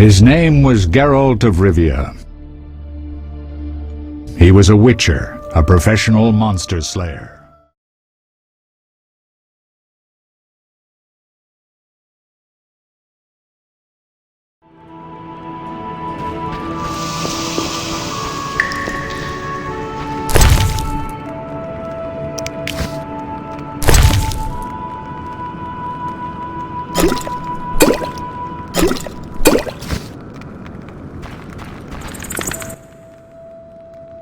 His name was Geralt of Rivia. He was a witcher, a professional monster slayer.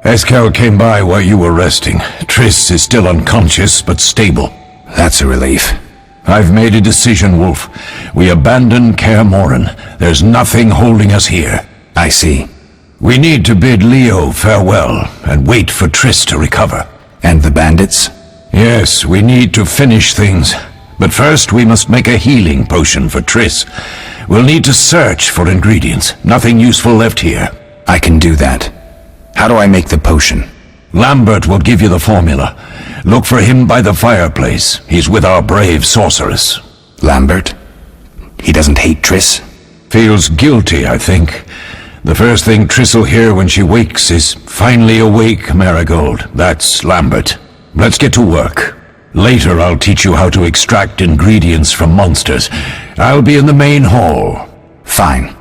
Eskel came by while you were resting. Triss is still unconscious, but stable. That's a relief. I've made a decision, Wolf. We abandon Kaer Morhen. There's nothing holding us here. I see. We need to bid Leo farewell, and wait for Triss to recover. And the bandits? Yes, we need to finish things. But first we must make a healing potion for Triss. We'll need to search for ingredients. Nothing useful left here. I can do that. How do I make the potion? Lambert will give you the formula. Look for him by the fireplace. He's with our brave sorceress. Lambert? He doesn't hate Triss? Feels guilty, I think. The first thing Triss will hear when she wakes is, "Finally awake, Marigold." That's Lambert. Let's get to work. Later I'll teach you how to extract ingredients from monsters. I'll be in the main hall. Fine.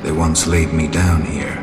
They once laid me down here.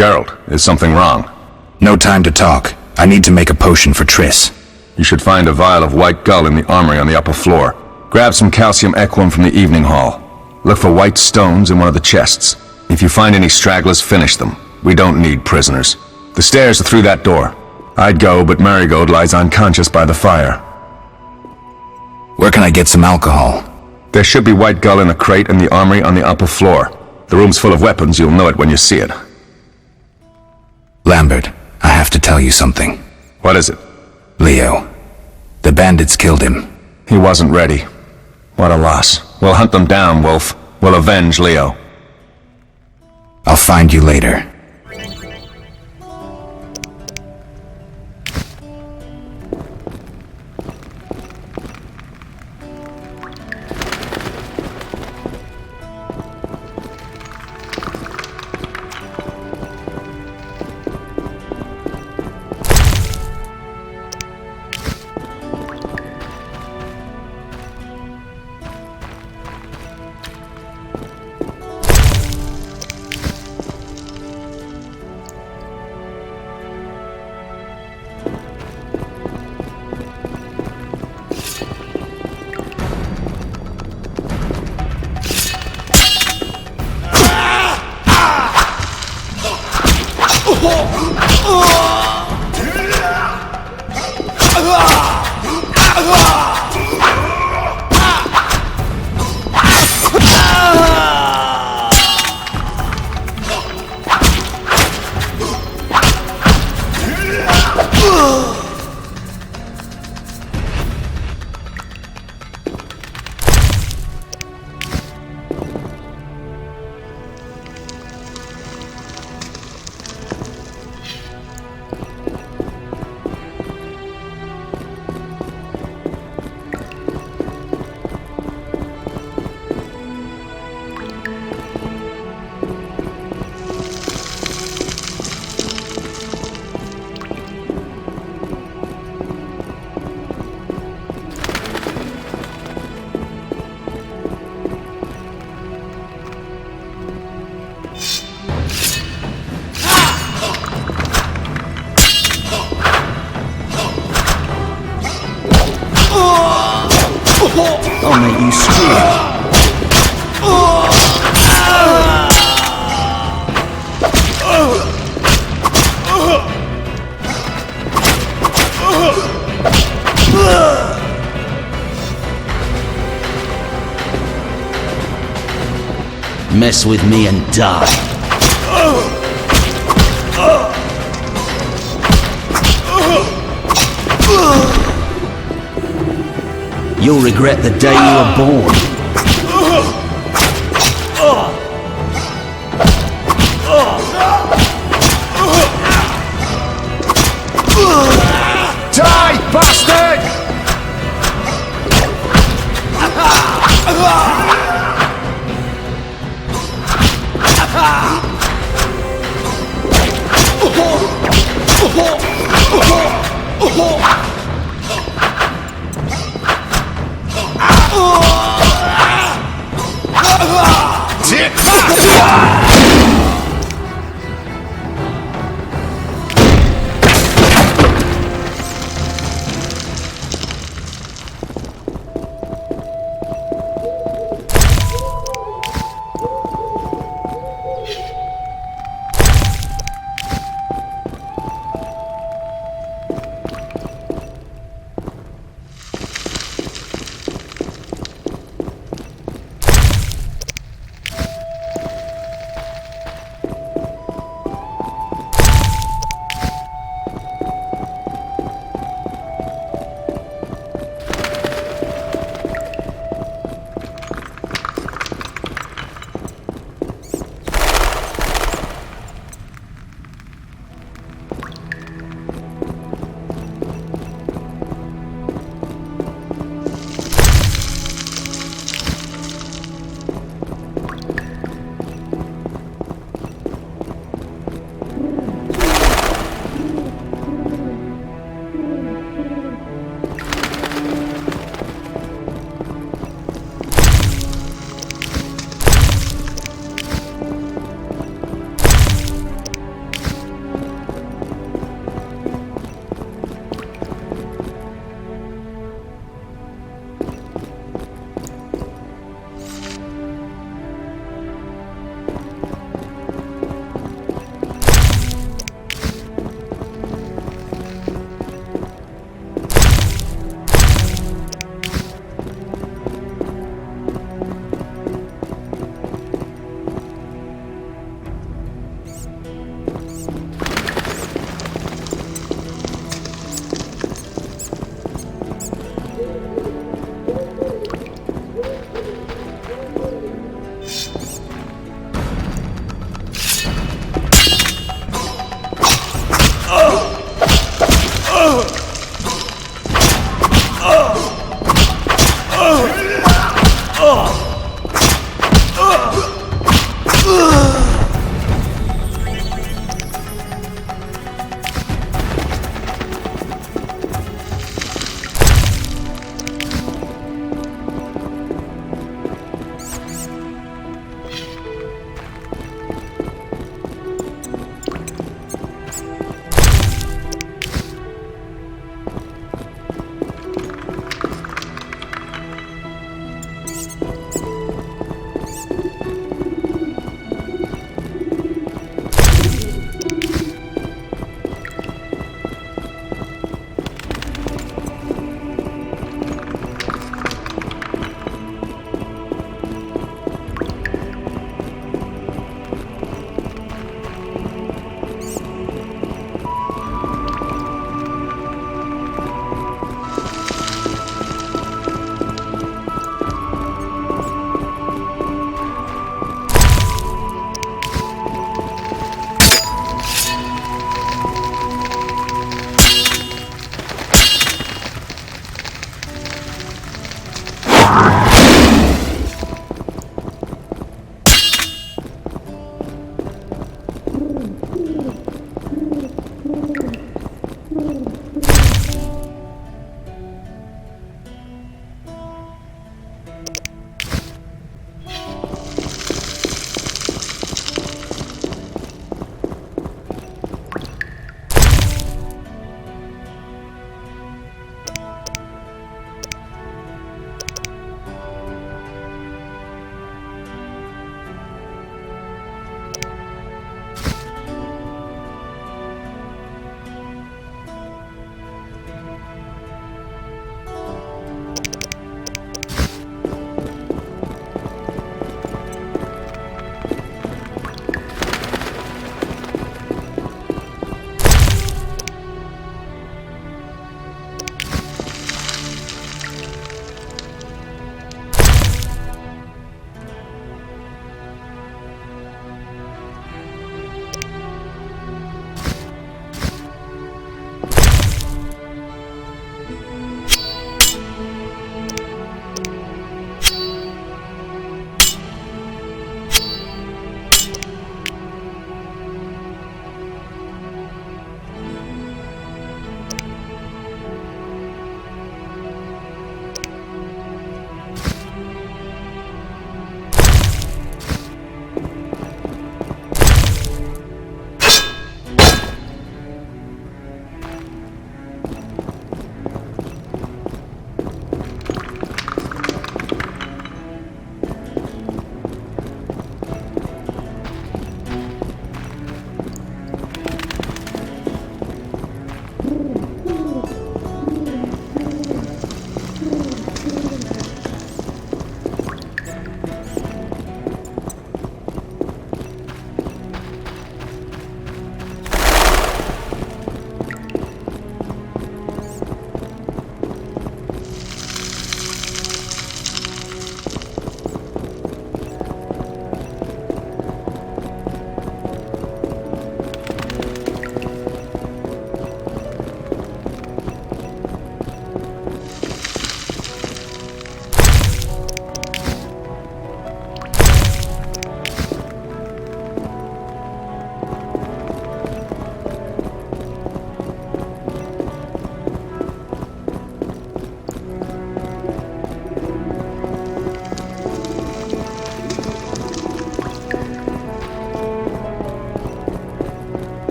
Geralt, is something wrong? No time to talk. I need to make a potion for Triss. You should find a vial of white gull in the armory on the upper floor. Grab some calcium equum from the evening hall. Look for white stones in one of the chests. If you find any stragglers, finish them. We don't need prisoners. The stairs are through that door. I'd go, but Marigold lies unconscious by the fire. Where can I get some alcohol? There should be white gull in a crate in the armory on the upper floor. The room's full of weapons, you'll know it when you see it. Lambert, I have to tell you something. What is it? Leo. The bandits killed him. He wasn't ready. What a loss. We'll hunt them down, Wolf. We'll avenge Leo. I'll find you later. I'll make you scream. Mess with me and die. You'll regret the day you were born. Die, bastard!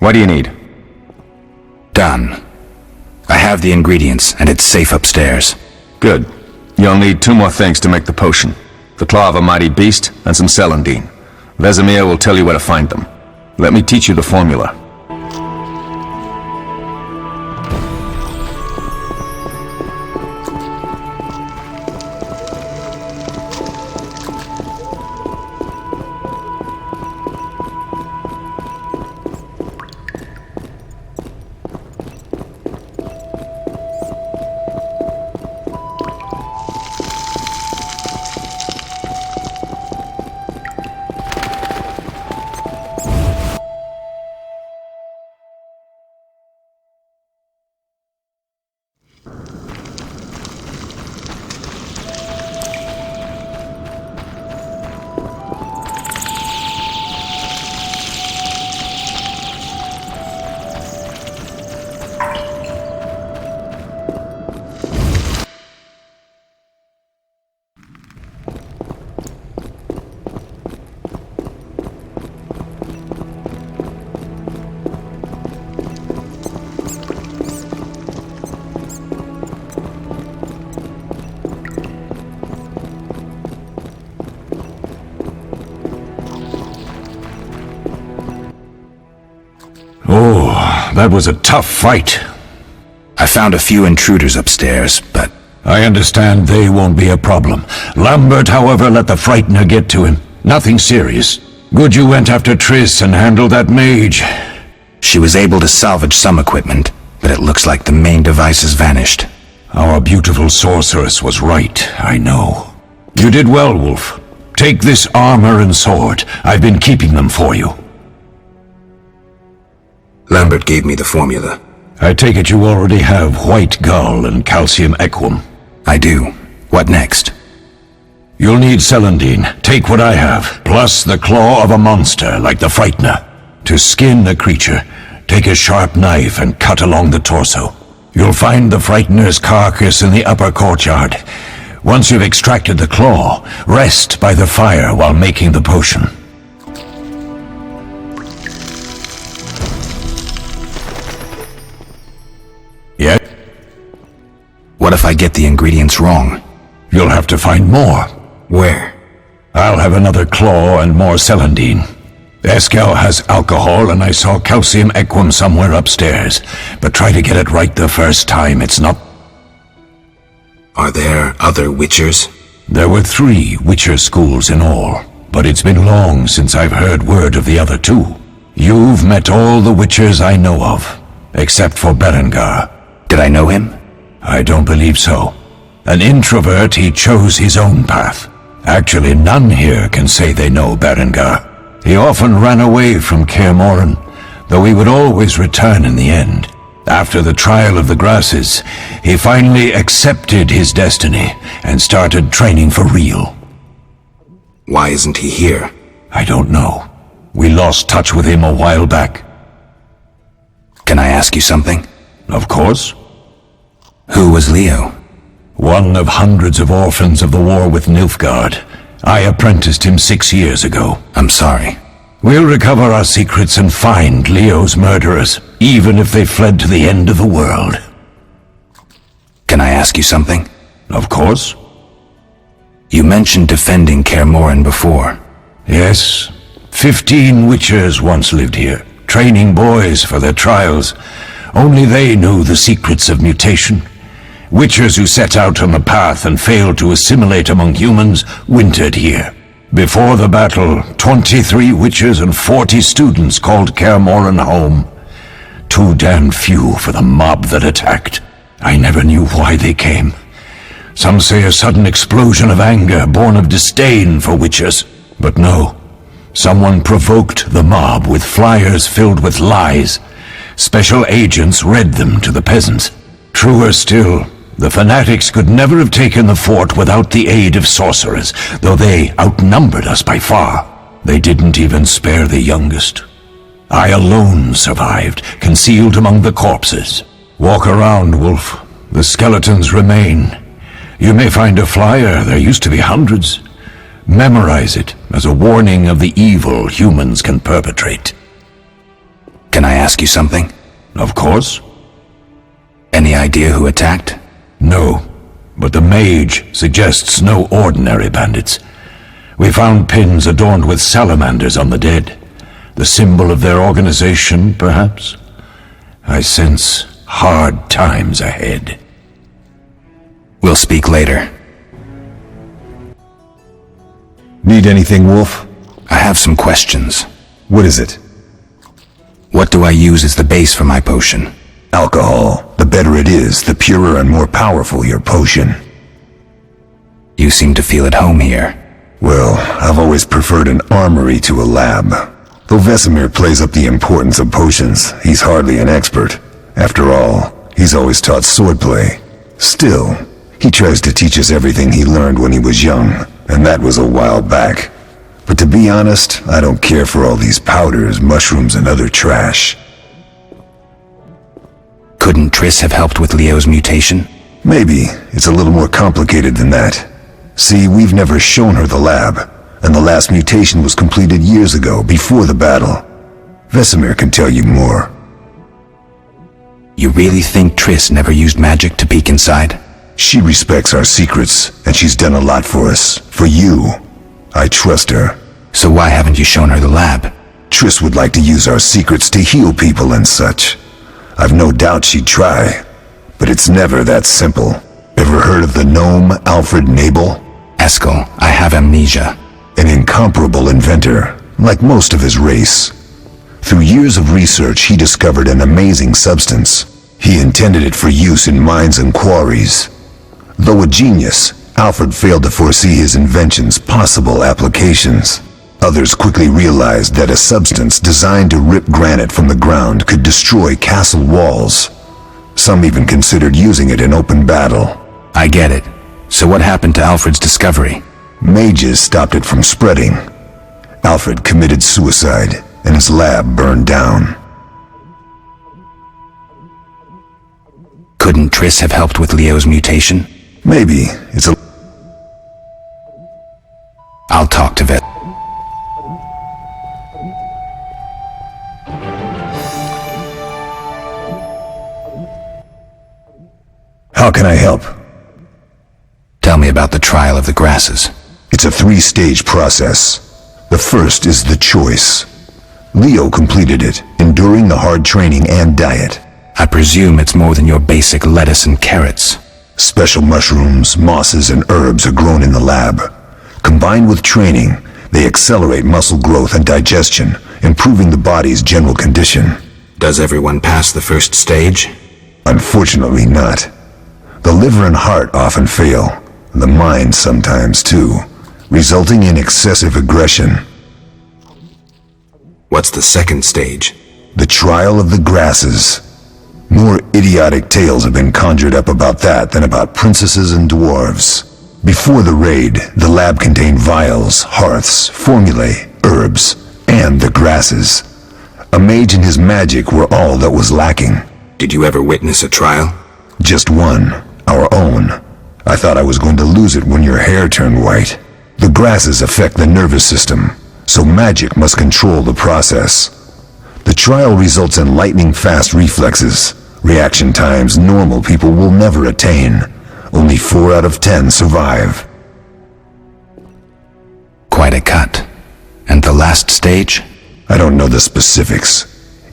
What do you need? Done. I have the ingredients, and it's safe upstairs. Good. You'll need 2 more things to make the potion. The claw of a mighty beast, and some celandine. Vesemir will tell you where to find them. Let me teach you the formula. Oh, that was a tough fight. I found a few intruders upstairs, but... I understand they won't be a problem. Lambert, however, let the Frightener get to him. Nothing serious. Good you went after Triss and handled that mage. She was able to salvage some equipment, but it looks like the main device has vanished. Our beautiful sorceress was right, I know. You did well, Wolf. Take this armor and sword. I've been keeping them for you. Lambert gave me the formula. I take it you already have white gull and calcium equum. I do. What next? You'll need celandine. Take what I have, plus the claw of a monster like the Frightener. To skin the creature, take a sharp knife and cut along the torso. You'll find the Frightener's carcass in the upper courtyard. Once you've extracted the claw, rest by the fire while making the potion. Yet? What if I get the ingredients wrong? You'll have to find more. Where? I'll have another claw and more celandine. Eskel has alcohol, and I saw calcium equum somewhere upstairs. But try to get it right the first time, it's not... Are there other witchers? There were 3 witcher schools in all, but it's been long since I've heard word of the other 2. You've met all the witchers I know of, except for Berengar. Did I know him? I don't believe so. An introvert, he chose his own path. Actually, none here can say they know Berengar. He often ran away from Kaer Morhen, though he would always return in the end. After the trial of the grasses, he finally accepted his destiny and started training for real. Why isn't he here? I don't know. We lost touch with him a while back. Can I ask you something? Of course. Who was Leo? One of hundreds of orphans of the war with Nilfgaard. I apprenticed him 6 years ago. I'm sorry. We'll recover our secrets and find Leo's murderers, even if they fled to the end of the world. Can I ask you something? Of course. You mentioned defending Kaer Morhen before. Yes. 15 witchers once lived here, training boys for their trials. Only they knew the secrets of mutation. Witchers who set out on the path and failed to assimilate among humans wintered here. Before the battle, 23 witches and 40 students called Kaer Morhen home. Too damn few for the mob that attacked. I never knew why they came. Some say a sudden explosion of anger born of disdain for witches. But no. Someone provoked the mob with flyers filled with lies. Special agents read them to the peasants. Truer still, the fanatics could never have taken the fort without the aid of sorcerers, though they outnumbered us by far. They didn't even spare the youngest. I alone survived, concealed among the corpses. Walk around, Wolf. The skeletons remain. You may find a flyer, there used to be hundreds. Memorize it as a warning of the evil humans can perpetrate. Can I ask you something? Of course. Any idea who attacked? No, but the mage suggests no ordinary bandits. We found pins adorned with salamanders on the dead. The symbol of their organization, perhaps? I sense hard times ahead. We'll speak later. Need anything, Wolf? I have some questions. What is it? What do I use as the base for my potion? Alcohol. The better it is, the purer and more powerful your potion. You seem to feel at home here. Well, I've always preferred an armory to a lab. Though Vesemir plays up the importance of potions, he's hardly an expert. After all, he's always taught swordplay. Still, he tries to teach us everything he learned when he was young, and that was a while back. But to be honest, I don't care for all these powders, mushrooms, and other trash. Couldn't Triss have helped with Leo's mutation? Maybe. It's a little more complicated than that. See, we've never shown her the lab, and the last mutation was completed years ago, before the battle. Vesemir can tell you more. You really think Triss never used magic to peek inside? She respects our secrets, and she's done a lot for us. For you. I trust her. So why haven't you shown her the lab? Triss would like to use our secrets to heal people and such. I've no doubt she'd try, but it's never that simple. Ever heard of the gnome Alfred Nabel? Eskel, I have amnesia. An incomparable inventor, like most of his race. Through years of research, he discovered an amazing substance. He intended it for use in mines and quarries. Though a genius, Alfred failed to foresee his invention's possible applications. Others quickly realized that a substance designed to rip granite from the ground could destroy castle walls. Some even considered using it in open battle. I get it. So what happened to Alfred's discovery? Mages stopped it from spreading. Alfred committed suicide, and his lab burned down. Couldn't Triss have helped with Leo's mutation? Maybe. It's a... I'll talk to Vet. How can I help? Tell me about the trial of the grasses. It's a 3-stage process. The first is the choice. Leo completed it, enduring the hard training and diet. I presume it's more than your basic lettuce and carrots. Special mushrooms, mosses, and herbs are grown in the lab. Combined with training, they accelerate muscle growth and digestion, improving the body's general condition. Does everyone pass the first stage? Unfortunately not. The liver and heart often fail, the mind sometimes too, resulting in excessive aggression. What's the second stage? The trial of the grasses. More idiotic tales have been conjured up about that than about princesses and dwarves. Before the raid, the lab contained vials, hearths, formulae, herbs, and the grasses. A mage and his magic were all that was lacking. Did you ever witness a trial? Just one, our own. I thought I was going to lose it when your hair turned white. The grasses affect the nervous system, so magic must control the process. The trial results in lightning-fast reflexes, reaction times normal people will never attain. Only 4 out of 10 survive. Quite a cut. And the last stage? I don't know the specifics.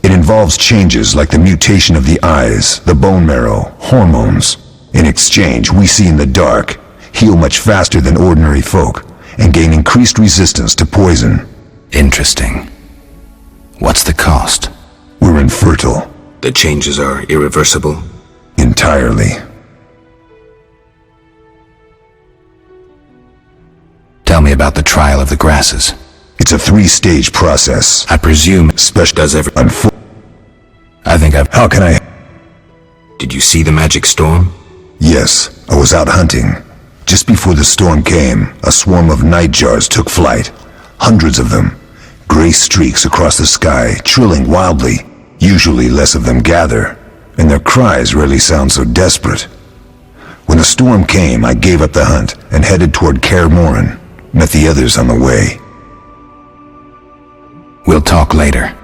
It involves changes like the mutation of the eyes, the bone marrow, hormones. In exchange, we see in the dark, heal much faster than ordinary folk, and gain increased resistance to poison. Interesting. What's the cost? We're infertile. The changes are irreversible? Entirely. Tell me about the trial of the grasses. It's a 3-stage process. I presume Special does every... I think I've... How can I... Did you see the magic storm? Yes, I was out hunting. Just before the storm came, a swarm of nightjars took flight. Hundreds of them. Gray streaks across the sky, trilling wildly. Usually less of them gather, and their cries rarely sound so desperate. When the storm came, I gave up the hunt and headed toward Kaer Morhen. Met the others on the way. We'll talk later.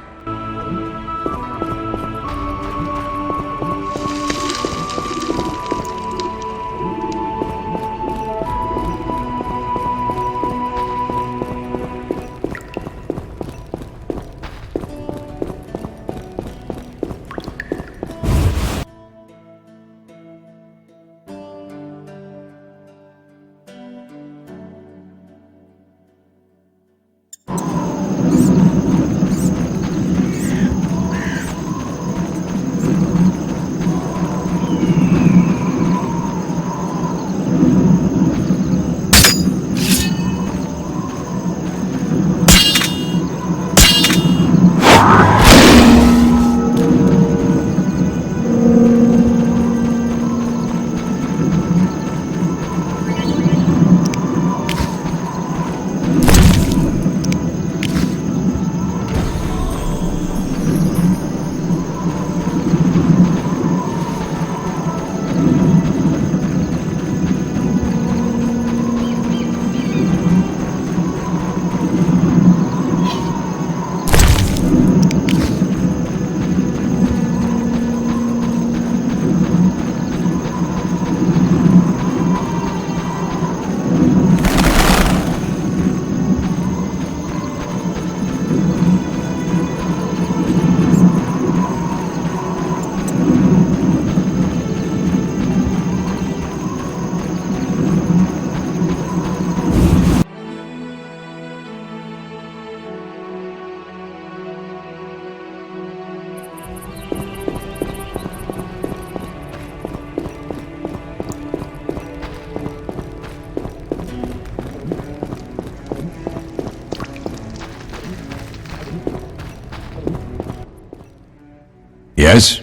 Yes?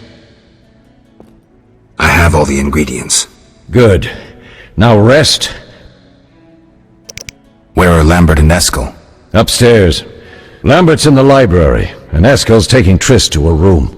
I have all the ingredients. Good. Now rest. Where are Lambert and Eskel? Upstairs. Lambert's in the library, and Eskel's taking Triss to her room.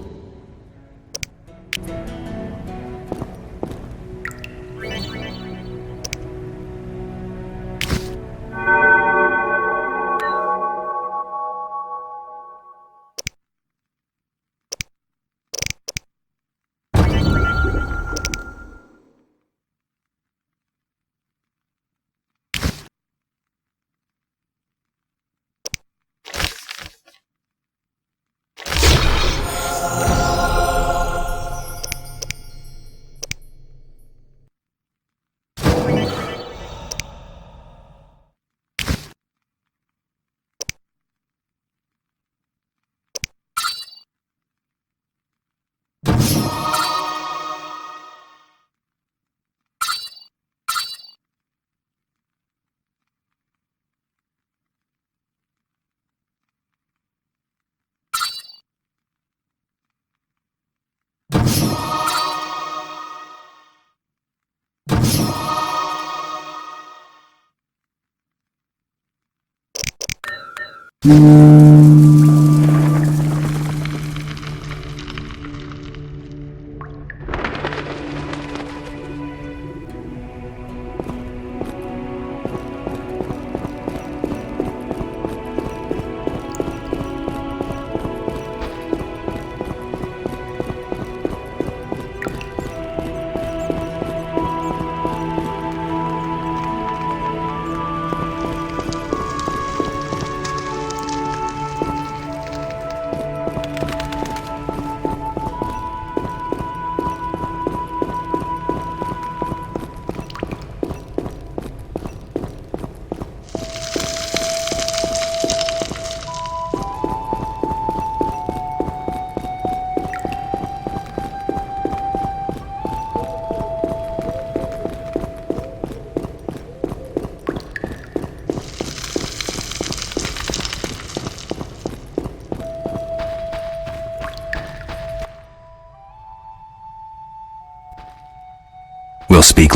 We'll speak.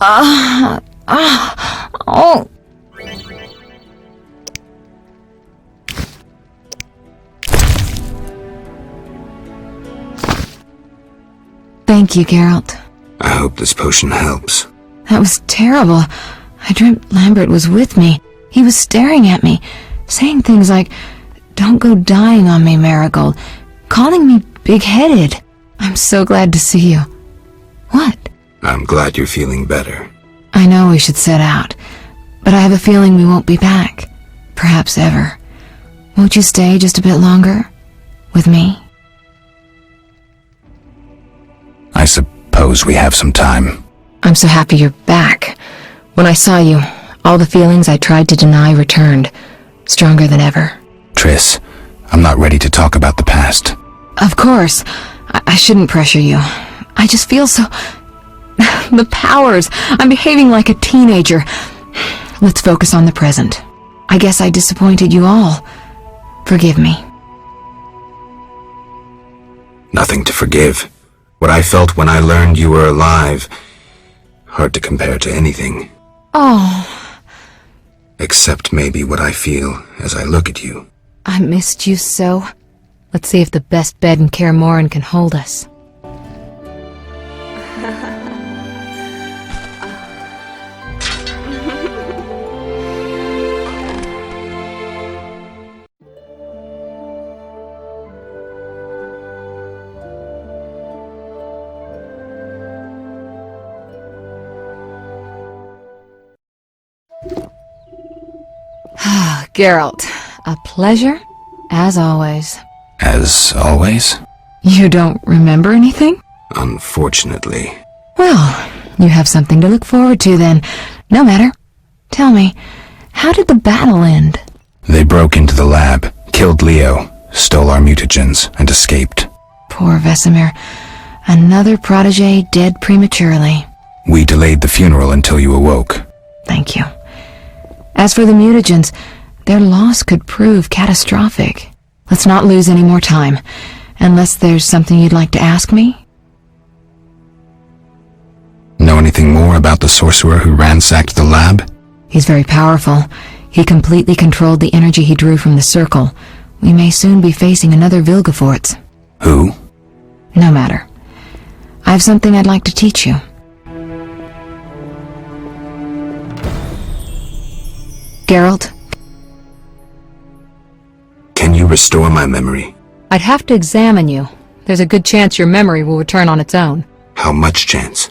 Oh. Thank you, Geralt. I hope this potion helps. That was terrible. I dreamt Lambert was with me. He was staring at me, saying things like, "Don't go dying on me, Marigold," calling me big-headed. I'm so glad to see you. What? I'm glad you're feeling better. I know we should set out, but I have a feeling we won't be back. Perhaps ever. Won't you stay just a bit longer? With me? I suppose we have some time. I'm so happy you're back. When I saw you, all the feelings I tried to deny returned, stronger than ever. Triss, I'm not ready to talk about the past. Of course. I shouldn't pressure you. I just feel so... The powers. I'm behaving like a teenager. Let's focus on the present. I guess I disappointed you all. Forgive me. Nothing to forgive. What I felt when I learned you were alive, hard to compare to anything. Oh, Except maybe what I feel as I look at you. I missed you so. Let's see if the best bed in Kaer Morhen can hold us. Geralt, a pleasure, as always. As always? You don't remember anything? Unfortunately. Well, you have something to look forward to then. No matter. Tell me, how did the battle end? They broke into the lab, killed Leo, stole our mutagens, and escaped. Poor Vesemir. Another protege dead prematurely. We delayed the funeral until you awoke. Thank you. As for the mutagens, their loss could prove catastrophic. Let's not lose any more time, unless there's something you'd like to ask me? Know anything more about the sorcerer who ransacked the lab? He's very powerful. He completely controlled the energy he drew from the circle. We may soon be facing another Vilgefortz. Who? No matter. I have something I'd like to teach you. Geralt? Can you restore my memory? I'd have to examine you. There's a good chance your memory will return on its own. How much chance?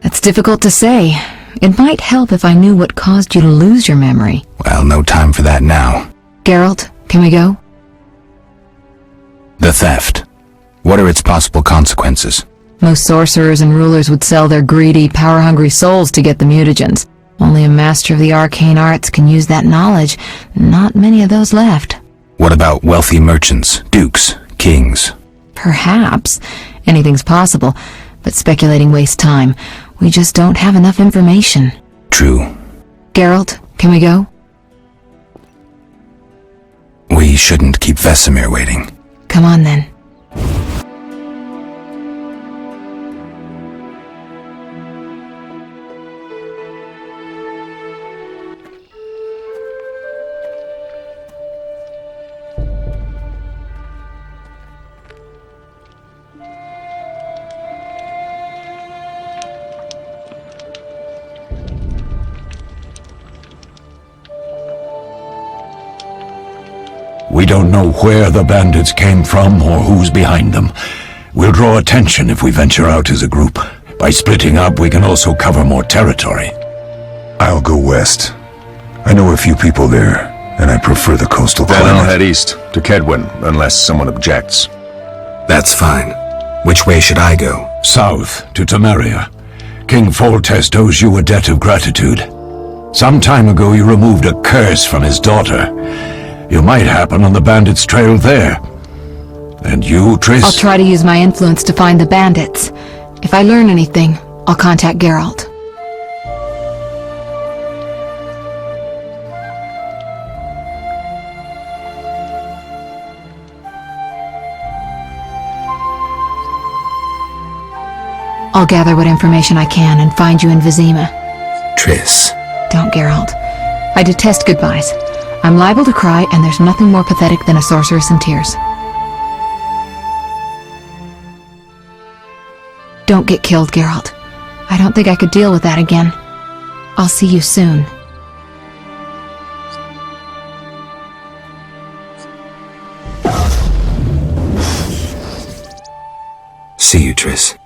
That's difficult to say. It might help if I knew what caused you to lose your memory. Well, no time for that now. Geralt, can we go? The theft. What are its possible consequences? Most sorcerers and rulers would sell their greedy, power-hungry souls to get the mutagens. Only a master of the arcane arts can use that knowledge. Not many of those left. What about wealthy merchants, dukes, kings? Perhaps. Anything's possible, but speculating wastes time. We just don't have enough information. True. Geralt, can we go? We shouldn't keep Vesemir waiting. Come on then. We don't know where the bandits came from or who's behind them. We'll draw attention if we venture out as a group. By splitting up, we can also cover more territory. I'll go west. I know a few people there, and I prefer the coastal Then I'll climate. head east, to Kedwin, unless someone objects. That's fine. Which way should I go? South, to Temeria. King Foltest owes you a debt of gratitude. Some time ago you removed a curse from his daughter. You might happen on the bandits' trail there. And you, Triss? I'll try to use my influence to find the bandits. If I learn anything, I'll contact Geralt. I'll gather what information I can and find you in Vizima. Triss. Don't, Geralt. I detest goodbyes. I'm liable to cry, and there's nothing more pathetic than a sorceress in tears. Don't get killed, Geralt. I don't think I could deal with that again. I'll see you soon. See you, Triss.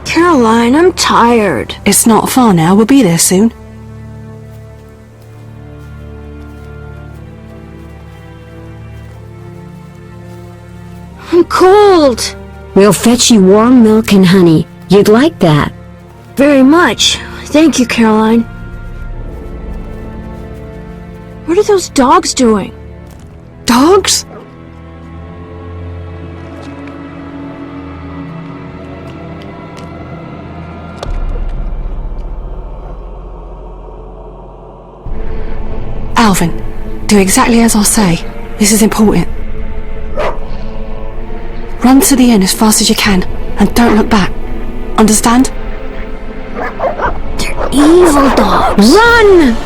Caroline, I'm tired. It's not far now. We'll be there soon. I'm cold. We'll fetch you warm milk and honey. You'd like that. Very much. Thank you, Caroline. What are those dogs doing? Dogs? Alvin, do exactly as I'll say. This is important. Run to the inn as fast as you can, and don't look back. Understand? They're evil dogs. Run!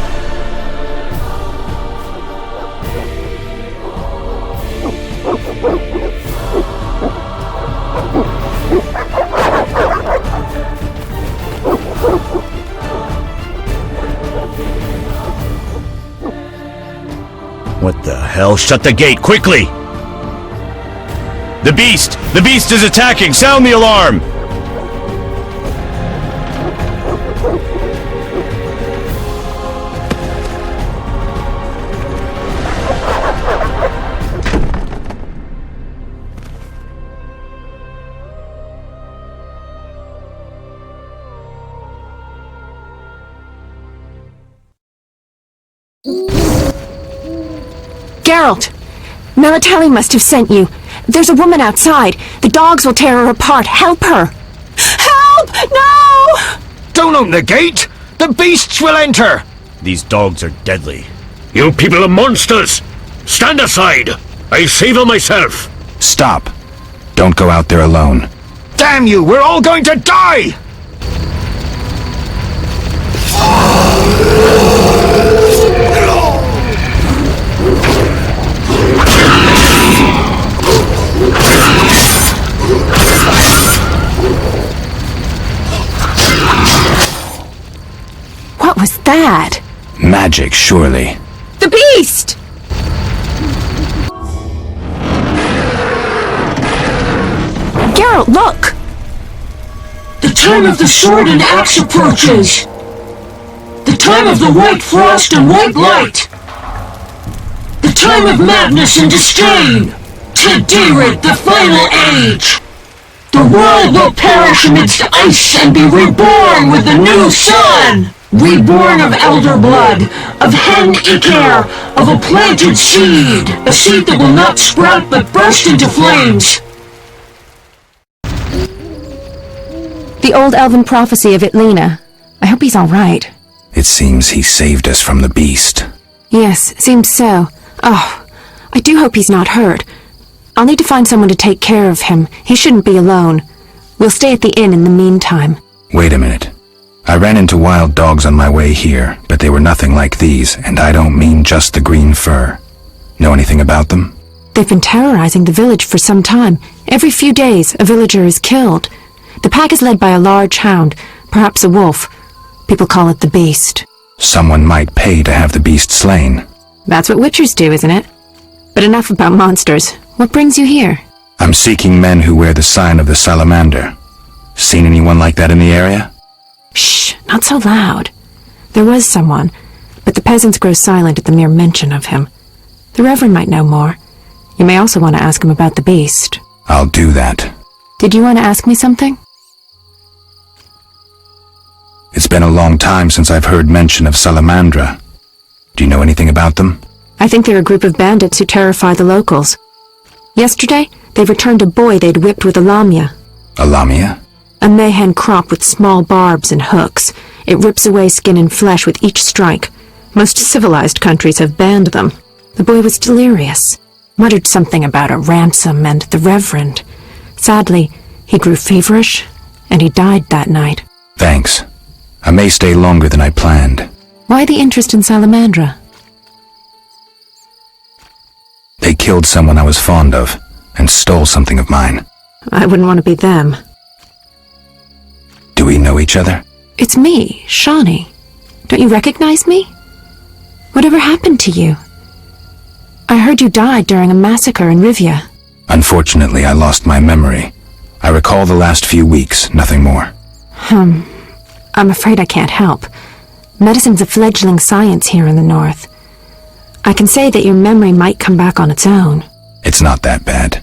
What the hell? Shut the gate, quickly! The beast! The beast is attacking! Sound the alarm! Geralt! Melitele must have sent you. There's a woman outside. The dogs will tear her apart. Help her! Help! No! Don't open the gate! The beasts will enter! These dogs are deadly. You people are monsters! Stand aside! I'll save her myself! Stop. Don't go out there alone. Damn you! We're all going to die! What was that? Magic, surely. The beast! Geralt, look! The time of the sword and axe approaches. The time of the white frost and white light. The time of madness and disdain. Tedirit, the final age. The world will perish amidst ice and be reborn with the new sun. Reborn of elder blood, of hen Iker, of a planted seed. A seed that will not sprout but burst into flames. The old elven prophecy of Itlena. I hope he's alright. It seems he saved us from the beast. Yes, seems so. Oh, I do hope he's not hurt. I'll need to find someone to take care of him. He shouldn't be alone. We'll stay at the inn in the meantime. Wait a minute. I ran into wild dogs on my way here, but they were nothing like these, and I don't mean just the green fur. Know anything about them? They've been terrorizing the village for some time. Every few days, a villager is killed. The pack is led by a large hound, perhaps a wolf. People call it the Beast. Someone might pay to have the beast slain. That's what witchers do, isn't it? But enough about monsters. What brings you here? I'm seeking men who wear the sign of the salamander. Seen anyone like that in the area? Shh, not so loud. There was someone, but the peasants grow silent at the mere mention of him. The Reverend might know more. You may also want to ask him about the beast. I'll do that. Did you want to ask me something? It's been a long time since I've heard mention of Salamandra. Do you know anything about them? I think they're a group of bandits who terrify the locals. Yesterday, they returned a boy they'd whipped with a lamia. A lamia? A mayhen crop with small barbs and hooks. It rips away skin and flesh with each strike. Most civilized countries have banned them. The boy was delirious. Muttered something about a ransom and the Reverend. Sadly, he grew feverish, and he died that night. Thanks. I may stay longer than I planned. Why the interest in Salamandra? They killed someone I was fond of, and stole something of mine. I wouldn't want to be them. Do we know each other? It's me, Shawnee. Don't you recognize me? Whatever happened to you? I heard you died during a massacre in Rivia. Unfortunately, I lost my memory. I recall the last few weeks, nothing more. I'm afraid I can't help. Medicine's a fledgling science here in the north. I can say that your memory might come back on its own. It's not that bad.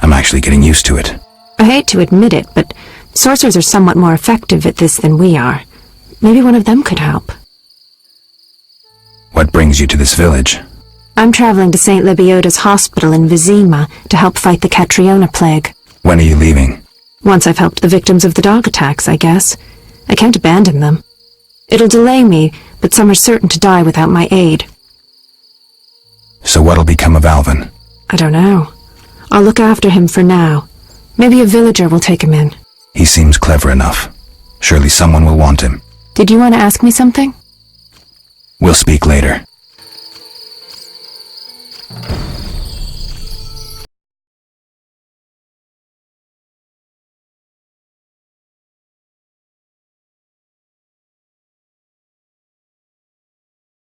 I'm actually getting used to it. I hate to admit it, but sorcerers are somewhat more effective at this than we are. Maybe one of them could help. What brings you to this village? I'm traveling to St. Lebioda's hospital in Vizima to help fight the Catriona plague. When are you leaving? Once I've helped the victims of the dog attacks, I guess. I can't abandon them. It'll delay me, but some are certain to die without my aid. So what'll become of Alvin? I don't know. I'll look after him for now. Maybe a villager will take him in. He seems clever enough. Surely someone will want him. Did you want to ask me something? We'll speak later.